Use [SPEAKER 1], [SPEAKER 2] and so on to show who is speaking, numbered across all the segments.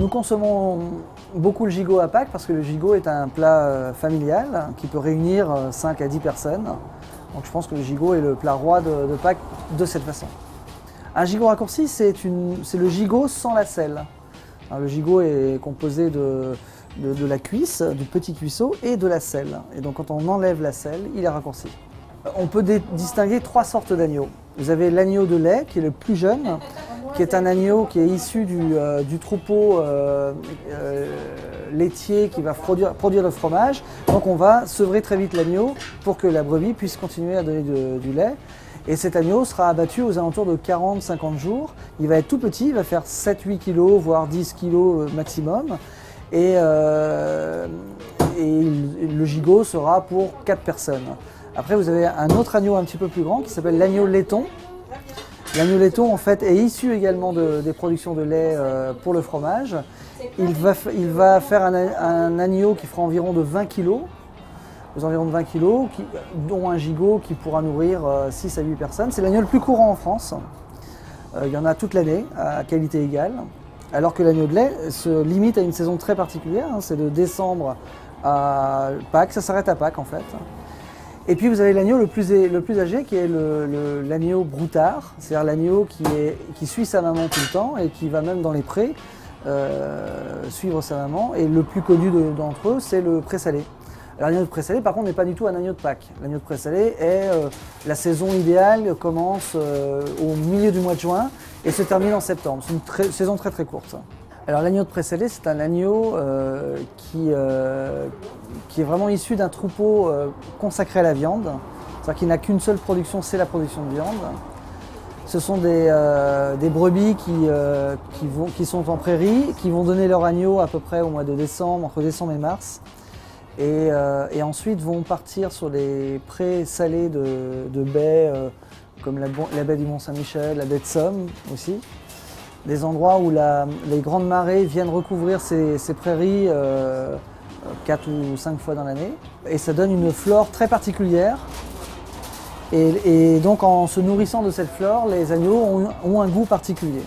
[SPEAKER 1] Nous consommons beaucoup le gigot à Pâques parce que le gigot est un plat familial qui peut réunir 5 à 10 personnes. Donc je pense que le gigot est le plat roi de Pâques de cette façon. Un gigot raccourci, c'est le gigot sans la selle. Alors, le gigot est composé de la cuisse, du petit cuisseau et de la selle. Et donc quand on enlève la selle, il est raccourci. On peut distinguer 3 sortes d'agneaux. Vous avez l'agneau de lait qui est le plus jeune, qui est un agneau qui est issu du troupeau laitier qui va produire le fromage. Donc on va sevrer très vite l'agneau pour que la brebis puisse continuer à donner du lait. Et cet agneau sera abattu aux alentours de 40-50 jours. Il va être tout petit, il va faire 7-8 kg, voire 10 kg maximum. Et le gigot sera pour 4 personnes. Après, vous avez un autre agneau un petit peu plus grand qui s'appelle l'agneau laiton. L'agneau laiton, en fait, est issu également des productions de lait pour le fromage. Il va faire un agneau qui fera environ de 20 kg, aux environs de 20 kg, dont un gigot qui pourra nourrir 6 à 8 personnes. C'est l'agneau le plus courant en France. Il y en a toute l'année, à qualité égale. Alors que l'agneau de lait se limite à une saison très particulière, hein, c'est de décembre à Pâques, ça s'arrête à Pâques en fait. Et puis vous avez l'agneau le plus âgé qui est l'agneau broutard, c'est-à-dire l'agneau qui suit sa maman tout le temps et qui va même dans les prés suivre sa maman. Et le plus connu d'entre eux, c'est le présalé. Alors l'agneau de présalé par contre n'est pas du tout un agneau de Pâques. L'agneau de présalé est la saison idéale, commence au milieu du mois de juin et se termine en septembre. C'est une saison très très courte. Alors l'agneau de présalé, c'est un agneau qui est vraiment issu d'un troupeau consacré à la viande, c'est-à-dire qu'il n'a qu'une seule production, c'est la production de viande. Ce sont des brebis qui sont en prairie, qui vont donner leur agneau à peu près au mois de décembre, entre décembre et mars, et ensuite vont partir sur les prés salés de baies, comme la baie du Mont-Saint-Michel, la baie de Somme aussi. Des endroits où les grandes marées viennent recouvrir ces prairies 4 ou 5 fois dans l'année. Et ça donne une flore très particulière. Et donc en se nourrissant de cette flore, les agneaux ont un goût particulier.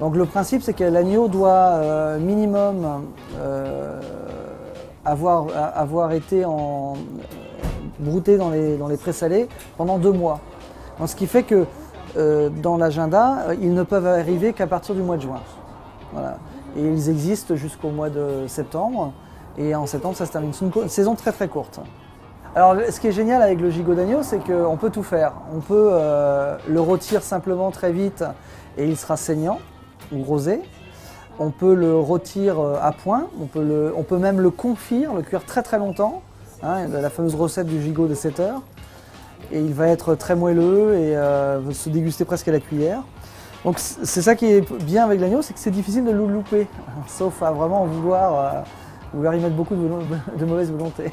[SPEAKER 1] Donc le principe, c'est que l'agneau doit minimum avoir été brouté dans les prés salés pendant 2 mois. Donc, ce qui fait que dans l'agenda, ils ne peuvent arriver qu'à partir du mois de juin. Voilà. Et ils existent jusqu'au mois de septembre. Et en septembre, ça se termine. C'est une saison très très courte. Alors ce qui est génial avec le gigot d'agneau, c'est qu'on peut tout faire. On peut le rôtir simplement très vite et il sera saignant ou rosé. On peut le rôtir à point. On peut même le confire, le cuire très très longtemps. Hein, la fameuse recette du gigot de 7 heures. Et il va être très moelleux et se déguster presque à la cuillère. Donc c'est ça qui est bien avec l'agneau, c'est que c'est difficile de le louper, sauf à vraiment vouloir y mettre beaucoup de mauvaise volonté.